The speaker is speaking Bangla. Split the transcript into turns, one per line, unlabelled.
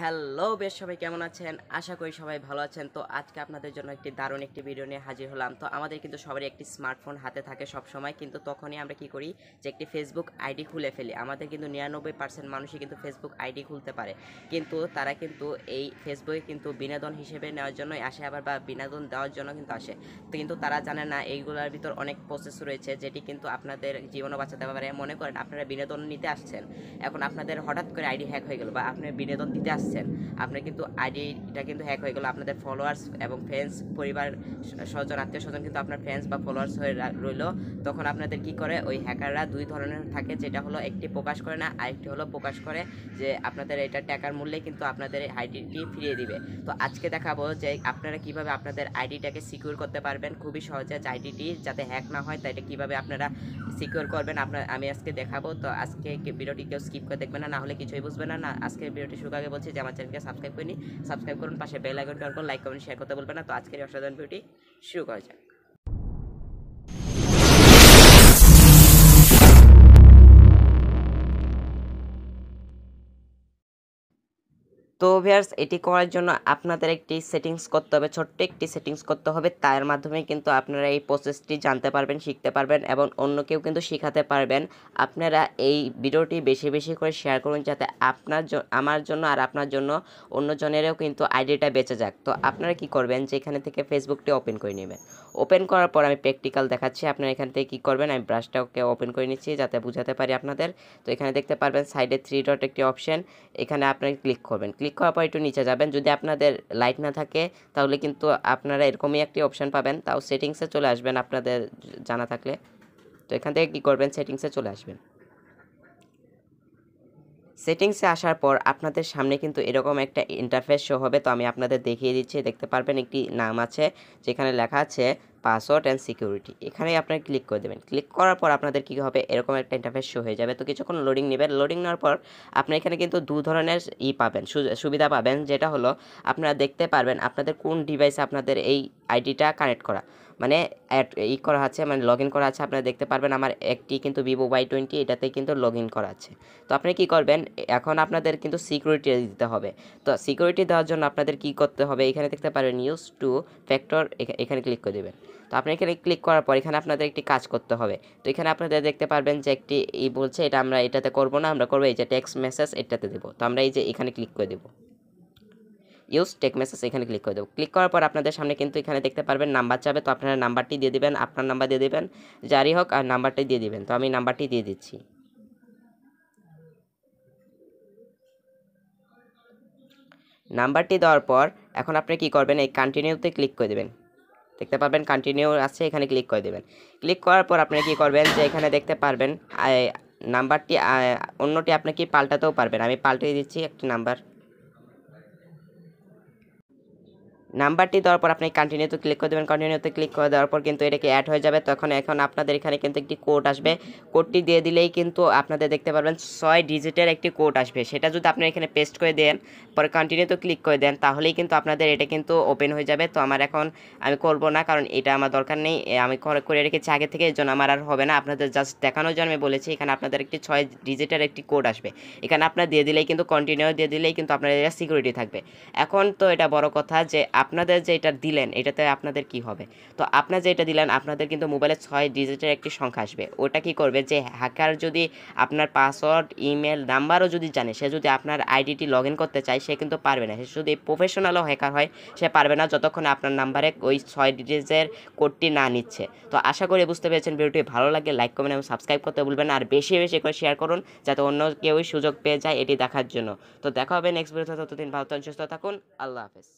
হ্যালো বেশ সবাই কেমন আছেন? আশা করি সবাই ভালো আছেন। তো আজকে আপনাদের জন্য একটি দারুণ একটি ভিডিও নিয়ে হাজির হলাম। তো আমাদের কিন্তু সবারই একটি স্মার্টফোন হাতে থাকে সবসময়, কিন্তু তখনই আমরা কি করি যে একটি ফেসবুক আইডি খুলে ফেলি। আমাদের কিন্তু 99% মানুষই কিন্তু ফেসবুক আইডি খুলতে পারে, কিন্তু তারা কিন্তু এই ফেসবুকে কিন্তু বিনোদন হিসেবে নেওয়ার জন্যই আসে, আবার বা বিনোদন দেওয়ার জন্য কিন্তু আসে। তো কিন্তু তারা জানে না এইগুলোর ভিতর অনেক প্রসেস রয়েছে, যেটি কিন্তু আপনাদের জীবনও বাঁচাতে পারে। মনে করেন আপনারা বিনোদন নিতে আসছেন, এখন আপনাদের হঠাৎ করে আইডি হ্যাক হয়ে গেল, বা আপনি বিনোদন দিতে আসছেন, আপনার কিন্তু আইডিটা কিন্তু হ্যাক হয়ে গেল। আপনাদের ফলোয়ার্স এবং ফ্রেন্ডস, পরিবার স্বজন, আত্মীয় স্বজন কিন্তু আপনার ফ্রেন্ডস বা ফলোয়ার্স হয়ে রইল। তখন আপনাদের কি করে, ওই হ্যাকাররা দুই ধরনের থাকে, যেটা হলো একটি প্রকাশ করে না, আরেকটি হলো প্রকাশ করে যে আপনাদের এটা টাকার মূল্যে কিন্তু আপনাদের আইডিটি ফিরিয়ে দিবে। তো আজকে দেখাবো যে আপনারা কিভাবে আপনাদের আইডিটাকে সিকিউর করতে পারবেন খুবই সহজে, আইডিটি যাতে হ্যাক না হয়, তাই এটা কীভাবে আপনারা সিকিউর করবেন আমি আজকে দেখাবো। তো আজকে ভিডিওটি কেউ স্কিপ করে দেখবেন না, হলে কিছুই বুঝবেন না। আজকের ভিডিওটি শুরু আগে বলছি যে আমার চ্যানেলকে সাবস্ক্রাইব করিনি, সাবস্ক্রাইব করুন, পাশে বেল আইকনটি অন করুন, লাইক কমেন্ট শেয়ার করতে বলবেন না। তো আজকের অসাধারণ ভিডিওটি শুরু করা যাক। তো ভিউয়ার্স, এটি করার জন্য আপনাদের একটি সেটিংস করতে হবে, ছোট্ট একটি সেটিংস করতে হবে। তার মাধ্যমে কিন্তু আপনারা এই প্রসেসটি জানতে পারবেন, শিখতে পারবেন এবং অন্যকেও কিন্তু শেখাতে পারবেন। আপনারা এই ভিডিওটি বেশি বেশি করে শেয়ার করুন, যাতে আমার জন্য আর আপনার জন্য অন্যজনেরও কিন্তু আইডিটা বেঁচে যাক। তো আপনারা কি করবেন, যে এখানে থেকে ফেসবুকটি ওপেন করে নেবেন। ওপেন করার পর আমি প্র্যাকটিক্যাল দেখাচ্ছি। আপনারা এখান থেকে কী করবেন, আমি ব্রাশটাকে ওপেন করে নিচ্ছি যাতে বুঝাতে পারি আপনাদের। তো এখানে দেখতে পারবেন সাইডে 3 ডট একটি অপশন, এখানে আপনারা ক্লিক করবেন। ক্লিক করার পর একটু নিচে যাবেন। যদি আপনাদের লাইট না থাকে তাহলে কিন্তু আপনারা এরকমই একটি অপশন পাবেন, তাও সেটিংসে চলে আসবেন আপনাদের জানা থাকলে। তো এখান থেকে কী করবেন, সেটিংসে চলে আসবেন। সেটিংসে আসার পর আপনাদের সামনে কিন্তু এরকম একটা ইন্টারফেস শো হবে। তো আমি আপনাদের দেখিয়ে দিচ্ছি। দেখতে পারবেন একটি নাম আছে, যেখানে লেখা আছে পাসওয়ার্ড অ্যান্ড সিকিউরিটি। এখানে আপনারা ক্লিক করে দেবেন। ক্লিক করার পর আপনাদের কী হবে, এরকম একটা ইন্টারফেস শো হয়ে যাবে। তো কিছুক্ষণ লোডিং নেবেন। লোডিং নেওয়ার পর আপনি এখানে কিন্তু দু ধরনের পাবেন, সুবিধা পাবেন। যেটা হলো, আপনারা দেখতে পারবেন আপনাদের কোন ডিভাইসে আপনাদের এই আইডিটা কানেক্ট করা, মানে করা আছে, মানে লগ ইন করা আছে। আপনারা দেখতে পারবেন আমার একটি কিন্তু ভিভো Y20, এটাতে কিন্তু লগ ইন করা আছে। তো আপনি কী করবেন, এখন আপনাদের কিন্তু সিকিউরিটি দিতে হবে। তো সিকিউরিটি দেওয়ার জন্য আপনাদের কী করতে হবে, এখানে দেখতে পারবেন ইউজ টু ফ্যাক্টর, এখানে ক্লিক করে দেবেন। তো আপনি এখানে ক্লিক করার পর এখানে আপনাদের একটি কাজ করতে হবে। তো এখানে আপনাদের দেখতে পারবেন যে একটি বলছে, এটা আমরা এটাতে করব না, আমরা করবো এই যে টেক্সট মেসেজ, এটাতে দেবো। তো আমরা এই যে এখানে ক্লিক করে দেবো, ইউজ টেক মেসেজ, এখানে ক্লিক করে দেবো। ক্লিক করার পর আপনাদের সামনে কিন্তু এখানে দেখতে পারবেন নাম্বার চাবে। তো আপনারা নাম্বারটি দিয়ে দিবেন, আপনার নাম্বার দিয়ে দিবেন, যারই হোক, আর নাম্বারটি দিয়ে দিবেন। তো আমি নাম্বারটি দিয়ে দিচ্ছি। নাম্বারটি দেওয়ার পর এখন আপনি কি করবেন, এই কন্টিনিউতে ক্লিক করে দেবেন। দেখতে পাবেন কন্টিনিউ আছে, এখানে ক্লিক করে দেবেন। ক্লিক করার পর আপনি কি করবেন, যে এখানে দেখতে পারবেন নাম্বারটি অন্যটি আপনি কি পাল্টাতেও পারবেন। আমি পাল্টে দিচ্ছি একটি নাম্বারটি দেওয়ার পর আপনি কন্টিনিউতে ক্লিক করে দেবেন। কন্টিনিউতে ক্লিক করে দেওয়ার পর কিন্তু এটাকে অ্যাড হয়ে যাবে। তখন এখন আপনাদের এখানে কিন্তু একটি কোড আসবে। কোডটি দিয়ে দিলেই কিন্তু আপনাদের দেখতে পারবেন 6 ডিজিটের একটি কোড আসবে। সেটা যদি আপনি এখানে পেস্ট করে দেন, পরে কন্টিনিউতে ক্লিক করে দেন, তাহলেই কিন্তু আপনাদের এটা কিন্তু ওপেন হয়ে যাবে। তো আমি করব না, কারণ এটা আমার দরকার নেই, আমি করে রেখেছি আগে থেকে, এর জন্য আমার আর হবে না। আপনাদের জাস্ট দেখানোর জন্য আমি বলেছি। এখানে আপনাদের একটি 6 ডিজিটের একটি কোড আসবে, এখানে আপনার দিয়ে দিলেই কিন্তু কন্টিনিউ দিয়ে দিলেই কিন্তু আপনাদের এটা সিকিউরিটি থাকবে। এখন তো এটা বড় কথা যে আপনাদের যে এটা দিলেন, এটাতে আপনাদের কি হবে। তো আপনার যে এটা দিলেন, আপনাদের কিন্তু মোবাইলে 6 ডিজিটের একটি সংখ্যা আসবে। ওটা কি করবে, যে হ্যাকার যদি আপনার পাসওয়ার্ড, ইমেল, নাম্বারও যদি জানে, সে যদি আপনার আইডিটি লগ ইন করতে চায়, সে কিন্তু পারবে না। সে যদি প্রফেশনালও হ্যাকার হয়, সে পারবে না, যতক্ষণ আপনার নাম্বারে ওই 6 ডিজিটের কোডটি না নিচ্ছে। তো আশা করি বুঝতে পেরেছেন। ভিডিওটি ভালো লাগে লাইক কমেন্ট এবং সাবস্ক্রাইব করতে ভুলবেন না, আর বেশি বেশি করে শেয়ার করুন, যাতে অন্য কেউই সুযোগ পেয়ে যায় এটি দেখার জন্য। তো দেখা হবে নেক্সট ভিডিওতে। ততদিন ভালো থাকুন, সুস্থ থাকুন। আল্লাহ হাফেজ।